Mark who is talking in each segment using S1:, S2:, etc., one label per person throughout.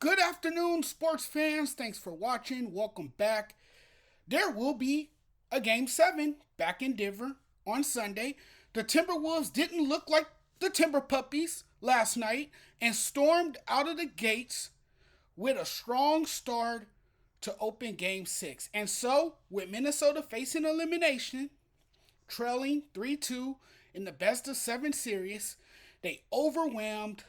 S1: Good afternoon, sports fans. Thanks for watching. Welcome back. There will be a game 7 back in Denver on Sunday. The Timberwolves didn't look like the Timber Puppies last night and stormed out of the gates with a strong start to open game 6. And so, with Minnesota facing elimination, trailing 3-2 in the best of 7 series, they overwhelmed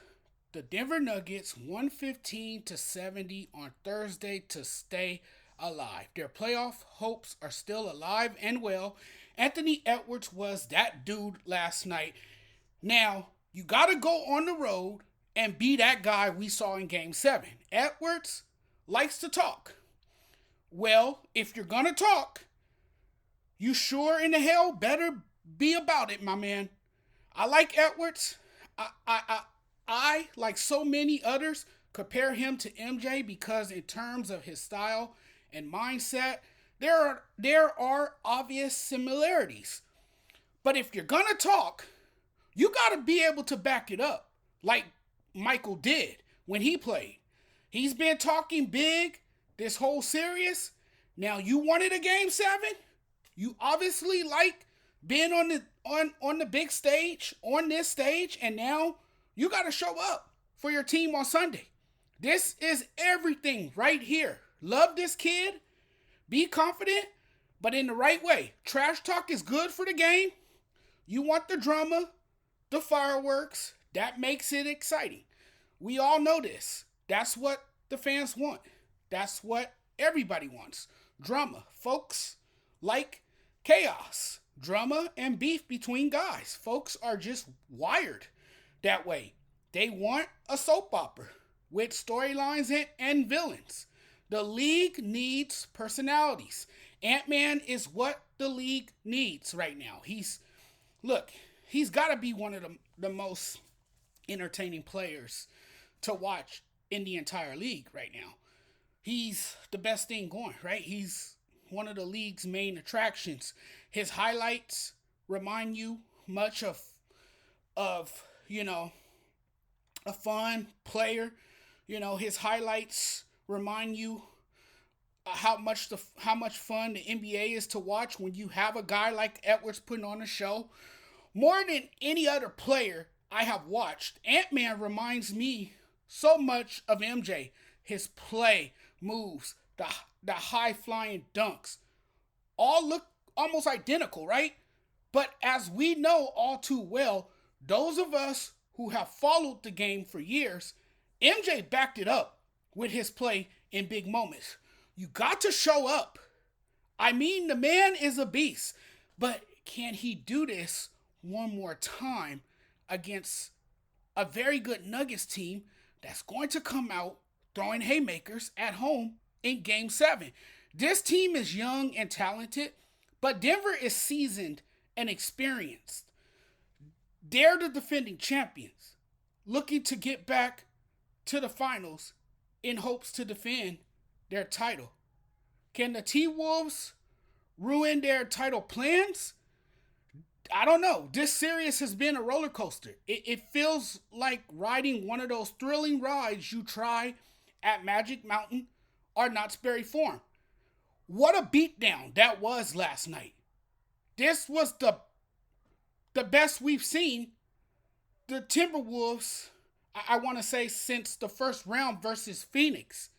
S1: the Denver Nuggets 115 to 70 on Thursday to stay alive. Their playoff hopes are still alive and well. Anthony Edwards was that dude last night. Now, you got to go on the road and be that guy we saw in game 7. Edwards likes to talk. Well, if you're going to talk, you sure in the hell better be about it, my man. I like Edwards. I, like so many others, compare him to MJ because in terms of his style and mindset, there are obvious similarities. But if you're gonna talk, you gotta be able to back it up, like Michael did when he played. He's been talking big this whole series. Now you wanted a game 7. You obviously like being on the big stage, on this stage, and now you got to show up for your team on Sunday. This is everything right here. Love this kid. Be confident, but in the right way. Trash talk is good for the game. You want the drama, the fireworks. That makes it exciting. We all know this. That's what the fans want. That's what everybody wants. Drama. Folks like chaos. Drama and beef between guys. Folks are just wired that way. They want a soap opera with storylines and villains. The league needs personalities. Ant-Man is what the league needs right now. He's got to be one of the most entertaining players to watch in the entire league right now. He's the best thing going, right? He's one of the league's main attractions. His highlights remind you much of a fun player. His highlights remind you how much fun the NBA is to watch when you have a guy like Edwards putting on a show. More than any other player I have watched, Ant-Man reminds me so much of MJ. His play, moves, the high-flying dunks, all look almost identical, right? But as we know all too well, those of us who have followed the game for years, MJ backed it up with his play in big moments. You got to show up. I mean, the man is a beast, but can he do this one more time against a very good Nuggets team that's going to come out throwing haymakers at home in game 7? This team is young and talented, but Denver is seasoned and experienced. They're the defending champions, looking to get back to the finals in hopes to defend their title. Can the T-Wolves ruin their title plans? I don't know. This series has been a roller coaster. It feels like riding one of those thrilling rides you try at Magic Mountain or Knott's Berry Farm. What a beatdown that was last night. This was the best we've seen the Timberwolves, I want to say, since the first round versus Phoenix.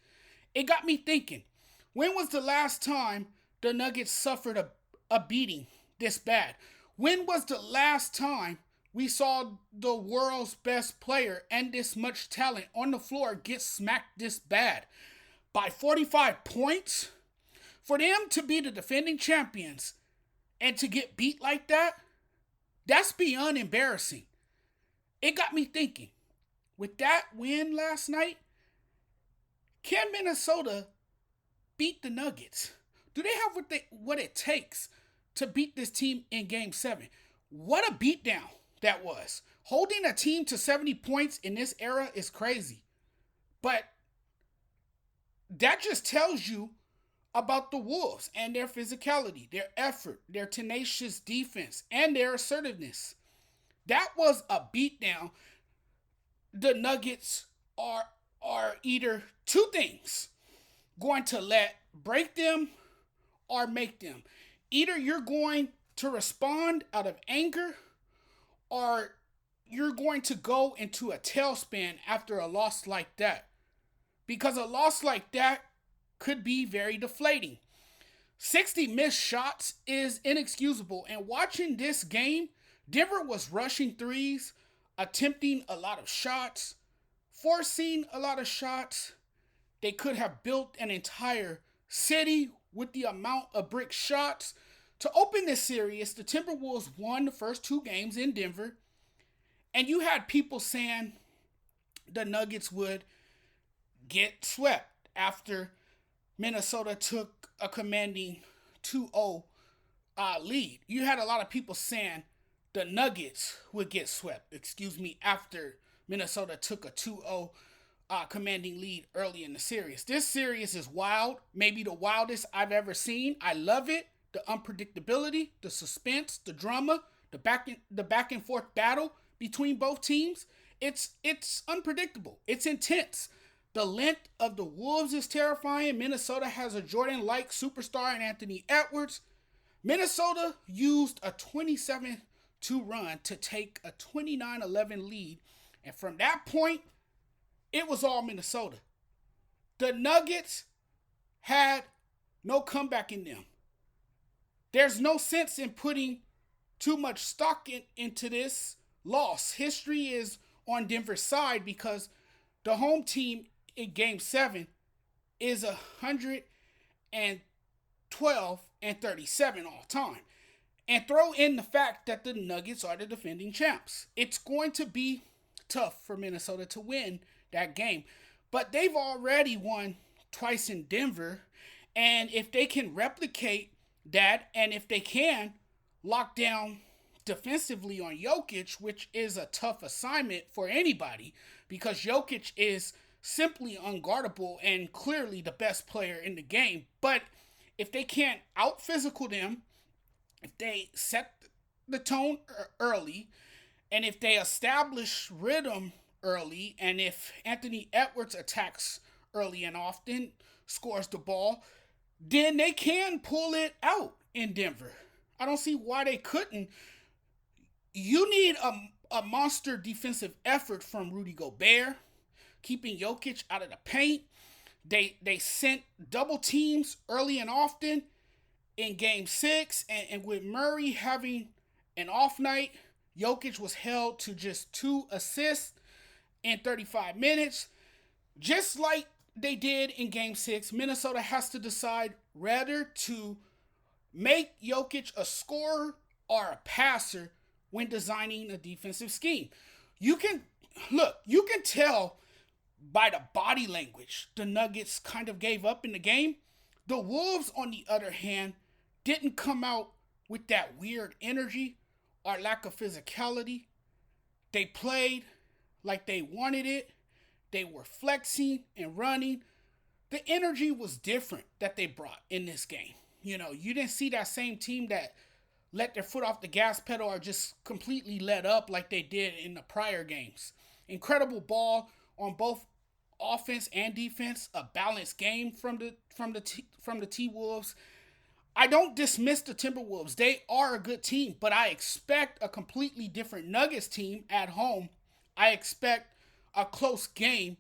S1: It got me thinking, when was the last time the Nuggets suffered a beating this bad? When was the last time we saw the world's best player and this much talent on the floor get smacked this bad? By 45 points? For them to be the defending champions and to get beat like that, that's beyond embarrassing. It got me thinking, with that win last night, can Minnesota beat the Nuggets? Do they have what it takes to beat this team in game 7? What a beatdown that was. Holding a team to 70 points in this era is crazy. But that just tells you about the Wolves and their physicality, their effort, their tenacious defense, and their assertiveness. That was a beatdown. The Nuggets are are either two things going to let break them or make them. Either you're going to respond out of anger or you're going to go into a tailspin after a loss like that. Because a loss like that could be very deflating. 60 missed shots is inexcusable. And watching this game, Denver was rushing threes, attempting a lot of shots, forcing a lot of shots. They could have built an entire city with the amount of brick shots. To open this series, the Timberwolves won the first two games in Denver. And you had people saying the Nuggets would get swept after Minnesota took a commanding 2-0 lead. You had a lot of people saying the Nuggets would get swept, after Minnesota took a 2-0 commanding lead early in the series. This series is wild, maybe the wildest I've ever seen. I love it. The unpredictability, the suspense, the drama, the back and forth battle between both teams. It's unpredictable. It's intense. The length of the Wolves is terrifying. Minnesota has a Jordan-like superstar in Anthony Edwards. Minnesota used a 27-2 run to take a 29-11 lead. And from that point, it was all Minnesota. The Nuggets had no comeback in them. There's no sense in putting too much stock into this loss. History is on Denver's side because the home team in Game 7 is 112-37 all time. And throw in the fact that the Nuggets are the defending champs. It's going to be tough for Minnesota to win that game. But they've already won twice in Denver. And if they can replicate that, and if they can lock down defensively on Jokic, which is a tough assignment for anybody because Jokic is simply unguardable and clearly the best player in the game. But if they can't out-physical them, if they set the tone early, and if they establish rhythm early, and if Anthony Edwards attacks early and often, scores the ball, then they can pull it out in Denver. I don't see why they couldn't. You need a monster defensive effort from Rudy Gobert, keeping Jokic out of the paint. They sent double teams early and often in Game 6, and with Murray having an off night, Jokic was held to just 2 assists in 35 minutes. Just like they did in Game 6, Minnesota has to decide whether to make Jokic a scorer or a passer when designing a defensive scheme. You can tell by the body language the Nuggets kind of gave up in the game. The Wolves, on the other hand, didn't come out with that weird energy or lack of physicality. They played like they wanted it. They were flexing and running. The energy was different that they brought in this game. You didn't see that same team that let their foot off the gas pedal or just completely let up like they did in the prior games. Incredible ball on both offense and defense. A balanced game from the T-Wolves. I don't dismiss the Timberwolves. They are a good team, but I expect a completely different Nuggets team at home. I expect a close game.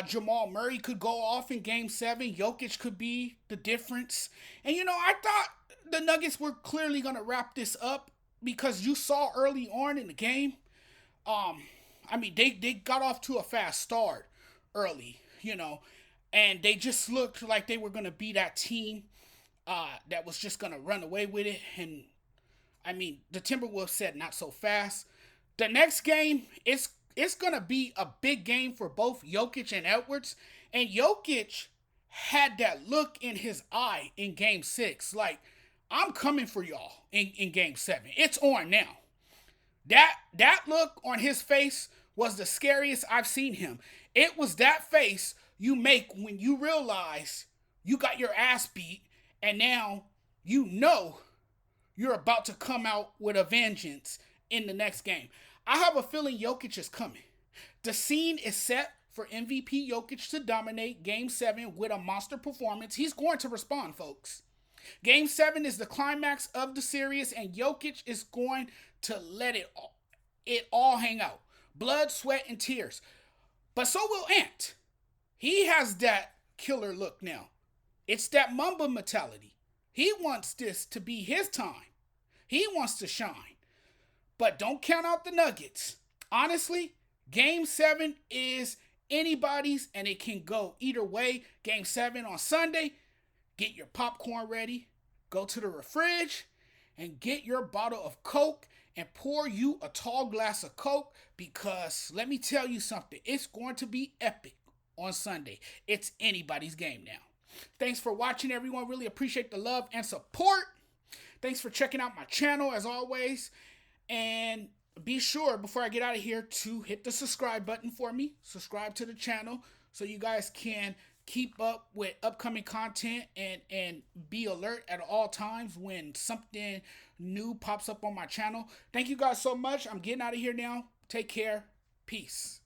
S1: Jamal Murray could go off in Game 7. Jokic could be the difference. And, I thought the Nuggets were clearly going to wrap this up because you saw early on in the game, they got off to a fast start early, and they just looked like they were going to be that team that was just going to run away with it. And, the Timberwolves said not so fast. The next game, it's going to be a big game for both Jokic and Edwards. And Jokic had that look in his eye in Game 6. Like, I'm coming for y'all in Game 7. It's on now. That look on his face was the scariest I've seen him. It was that face you make when you realize you got your ass beat and now you're about to come out with a vengeance in the next game. I have a feeling Jokic is coming. The scene is set for MVP Jokic to dominate Game 7 with a monster performance. He's going to respond, folks. Game 7 is the climax of the series, and Jokic is going to let it all hang out. Blood, sweat, and tears. But so will Ant. He has that killer look now. It's that Mamba mentality. He wants this to be his time. He wants to shine. But don't count out the Nuggets. Honestly, Game 7 is anybody's, and it can go either way. Game 7 on Sunday, get your popcorn ready, go to the fridge, and get your bottle of Coke and pour you a tall glass of Coke, because let me tell you something, it's going to be epic on Sunday. It's anybody's game now. Thanks for watching, everyone. Really appreciate the love and support. Thanks for checking out my channel, as always. And be sure, before I get out of here, to hit the subscribe button for me. Subscribe to the channel so you guys can keep up with upcoming content and be alert at all times when something new pops up on my channel. Thank you guys so much. I'm getting out of here now. Take care. Peace.